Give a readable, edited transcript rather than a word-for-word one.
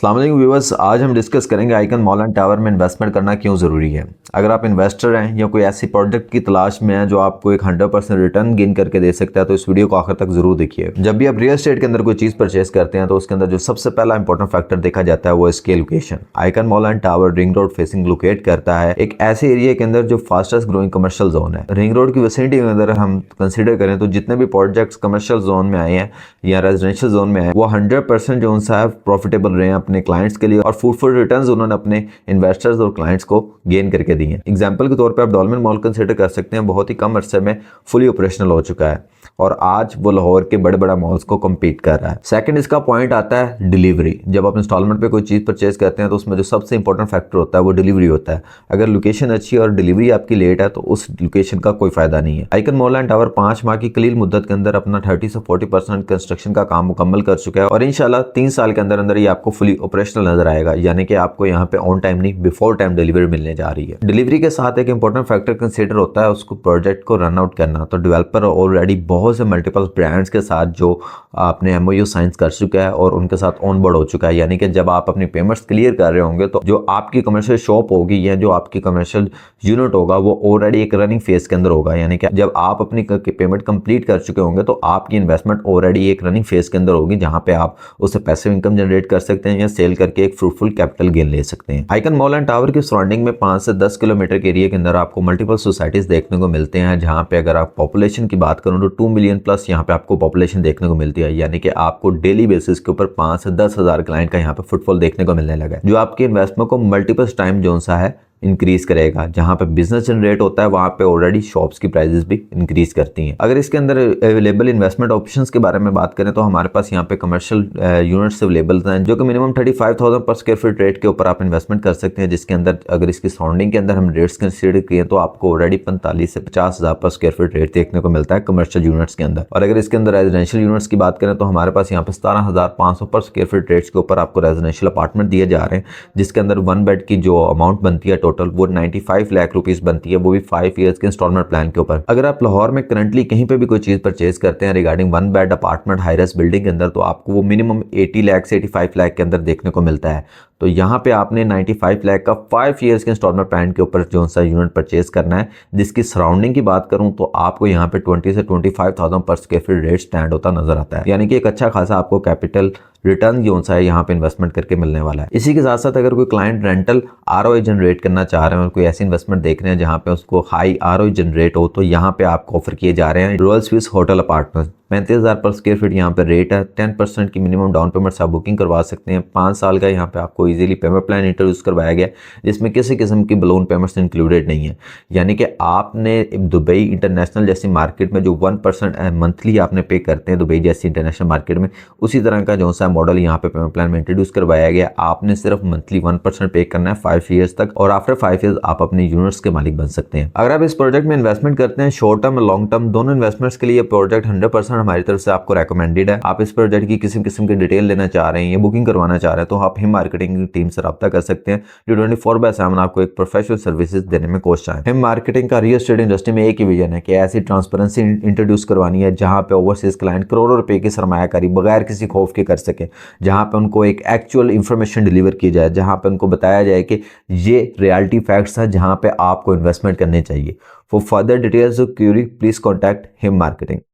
अस्सलाम वालेकुम व्यूअर्स, आज हम डिस्कस करेंगे आइकन मॉल एंड टावर में इन्वेस्टमेंट करना क्यों ज़रूरी है। अगर आप इन्वेस्टर हैं या कोई ऐसी प्रोडक्ट की तलाश में है जो आपको एक 100% रिटर्न गेन करके दे सकता है तो इस वीडियो को आखिर तक जरूर देखिए। जब भी आप रियल एस्टेट के अंदर कोई चीज़ परचेस करते हैं तो उसके अंदर जो सबसे पहला इंपॉर्टेंट फैक्टर देखा जाता है वो इसकी location. Icon mall and tower ring road facing locate करता है एक ऐसे एरिया के अंदर जो फास्टेस्ट ग्रोइंग कमर्शियल जोन है। रिंग रोड की विसिनिटी के अंदर हम कंसिडर करें तो जितने भी प्रोजेक्ट्स कमर्शियल जोन में आए हैं या रेजिडेंशियल जोन में आए वो 100% जो उनसा है प्रॉफिटेबल रहे हैं अपने क्लाइंट्स के लिए और फ्रूटफुल रिटर्न्स उन्होंने अपने इन्वेस्टर्स और क्लाइंट्स को गेन करके दिए हैं। एग्जांपल के तौर पे आप डॉल्मेन मॉल कंसिडर कर सकते हैं, बहुत ही कम अरसे में फुली ऑपरेशनल हो चुका है और आज वो लाहौर के बड़े बड़ा मॉल्स को कम्पीट कर रहा है। सेकंड इसका पॉइंट आता है डिलीवरी। जब आप इंस्टॉलमेंट पे कोई चीज़ परचेज करते हैं तो उसमें जो सबसे इंपॉर्टेंट फैक्टर होता है वो डिलीवरी होता है। अगर लोकेशन अच्छी है और डिलीवरी आपकी लेट है तो उस लोकेशन का कोई फायदा नहीं है। आइकन मॉल एंड टावर 5 माह की कलील मुद्दत के अंदर अपना 30 से 40% कंस्ट्रक्शन का काम मुकम्मल कर चुका है और इंशाल्लाह 3 साल के अंदर अंदर ये आपको फुली ऑपरेशनल नजर आएगा, यानी कि आपको यहाँ पे ऑन टाइम नहीं बिफोर टाइम डिलीवरी मिलने जा रही है। डिलीवरी के साथ एक इंपॉर्टेंट फैक्टर कंसीडर होता है उसको प्रोजेक्ट को रन आउट करना। तो डेवलपर ऑलरेडी बहुत से मल्टीपल ब्रांड्स के साथ जो आपने एमओयू साइन कर चुका है और उनके साथ ऑन बोर्ड हो चुका है, यानी कि जब आप अपनी पेमेंट्स क्लियर कर रहे होंगे तो जो आपकी कमर्शियल शॉप होगी या जो आपकी कमर्शियल यूनिट होगा वो ऑलरेडी एक रनिंग फेज के अंदर होगा, यानी कि जब आप अपनी पेमेंट कंप्लीट कर चुके होंगे तो आपकी इन्वेस्टमेंट ऑलरेडी एक रनिंग फेज के अंदर होगी जहां पे आप उससे पैसिव इनकम जनरेट कर सकते हैं या सेल करके एक फ्रूटफुल कैपिटल गेन ले सकते हैं। आइकन मॉल एंड टावर की सराउंडिंग में 5 से 10 किलोमीटर के एरिया के अंदर आपको मल्टीपल सोसाइटीज देखने को मिलते हैं, जहां पे अगर आप पॉपुलेशन की बात करूं तो 2 मिलियन प्लस यहाँ पे आपको पॉपुलेशन देखने को मिलती है, यानी कि आपको डेली बेसिस के ऊपर 5 से 10 हज़ार क्लाइंट का यहाँ पे फुटफॉल देखने को मिलने लगा है, जो आपके इन्वेस्टमेंट को मल्टीपल टाइम जोन सा है इंक्रीज करेगा। जहां पे बिजनेस जनरेट होता है वहां पे ऑलरेडी शॉप्स की प्राइसेस भी इंक्रीज करती हैं। अगर इसके अंदर अवेलेबल इन्वेस्टमेंट ऑप्शंस के बारे में बात करें तो हमारे पास यहाँ पे कमर्शियल यूनिट्स अवेलेबल हैं जो कि मिनिमम 35,000 पर स्क्वायर फीट रेट के ऊपर आप इन्वेस्टमेंट कर सकते हैं, जिसके अंदर अगर इसकी सराउंडिंग के अंदर हम रेट्स कंसिडर किए तो आपको ऑलरेडी 45 से 50,000 पर स्क्वायर फीट रेट देखने को मिलता है कमर्शियल यूनिट्स के अंदर। और अगर इसके अंदर रेजिडेंशियल यूनिट्स की बात करें तो हमारे पास यहाँ पे 17,500 पर स्क्वायर फीट रेट्स के ऊपर आपको रेजिडेंशियल अपार्टमेंट दिए जा रहे हैं, जिसके अंदर 1 बेड की जो अमाउंट बनती है टोटल वो 5 लाख रुपीस बनती है, वो भी 5 इयर्स के इंस्टॉलमेंट प्लान के ऊपर। अगर आप लाहौर में करंटली कहीं पे भी कोई चीज परचेज करते हैं regarding 1 bed apartment high rise building के अंदर तो आपको वो मिनिमम 80 लाख से 85 लाख के अंदर देखने को मिलता है। तो यहाँ पे आपने 95 लाख का 5 इयर्स के इंस्टॉलमेंट प्लान के ऊपर जो सा यूनिट परचेज करना है, जिसकी सराउंडिंग की बात करूं तो आपको यहाँ पे 20 से 25,000 पर स्क्वायर फीट रेट स्टैंड होता नजर आता है, यानी कि एक अच्छा खासा आपको कैपिटल रिटर्न जो सा है यहाँ पे इन्वेस्टमेंट करके मिलने वाला है। इसी के साथ साथ अगर कोई क्लाइंट रेंटल आरओआई जनरेट करना चाह रहे हैं और कोई ऐसी इन्वेस्टमेंट देख रहे हैं जहाँ पे उसको हाई आरओआई जनरेट हो तो यहाँ पे आपको ऑफर किए जा रहे हैं रॉयल स्विस होटल अपार्टमेंट। 35,000 पर स्क्वायर फीट यहाँ पे रेट है। 10% की मिनिमम डाउन पेमेंट से आप बुकिंग करवा सकते हैं। 5 साल का यहाँ पे आपको इजीली पेमेंट प्लान इंट्रोड्यूस करवाया गया जिसमें किसी किस्म की बलून पेमेंट्स इंक्लूडेड नहीं है, यानी कि आपने दुबई इंटरनेशनल जैसी मार्केट में जो 1% मंथली आपने पे करते हैं दुबई जैसी इंटरनेशनल मार्केट में, उसी तरह का जो सा मॉडल यहाँ पे पेमेंट प्लान में इंट्रोड्यूस करवाया गया। आपने सिर्फ मंथली 1% पे करना है 5 ईयर्स तक और आफ्टर 5 ईयर्स आप अपने यूनिट्स के मालिक बन सकते हैं। अगर आप इस प्रोजेक्ट में इन्वेस्टमेंट करते हैं शॉर्ट टर्म और लॉन्ग टर्म दोनों इन्वेस्टमेंट्स के लिए प्रोजेक्ट 100% हमारी तरफ से आपको रेकमेंडेड है। आप इस प्रोजेक्ट की किसी किस्म की डिटेल लेना चाह रहे हैं या बुकिंग करवाना चाह रहे हैं तो आप हिम मार्केटिंग टीम से रब्ता कर सकते हैं जो 24/7 आपको एक प्रोफेशनल सर्विसेज देने में कोशिश है। हिम मार्केटिंग का रियल एस्टेट इंडस्ट्री में एक ही विजन है कि ऐसी ट्रांसपेरेंसी इंट्रोड्यूस करवानी है जहां पे ओवरसीज क्लाइंट करोड़ों रुपए की सरमायाकारी बगैर किसी खौफ के कर सके, जहां पे उनको एक एक्चुअल इंफॉर्मेशन डिलीवर की जाए, जहां पे उनको बताया जाए कि ये रियलिटी फैक्ट्स हैं जहां पे आपको इन्वेस्टमेंट करने चाहिए। For further details of query please contact him marketing.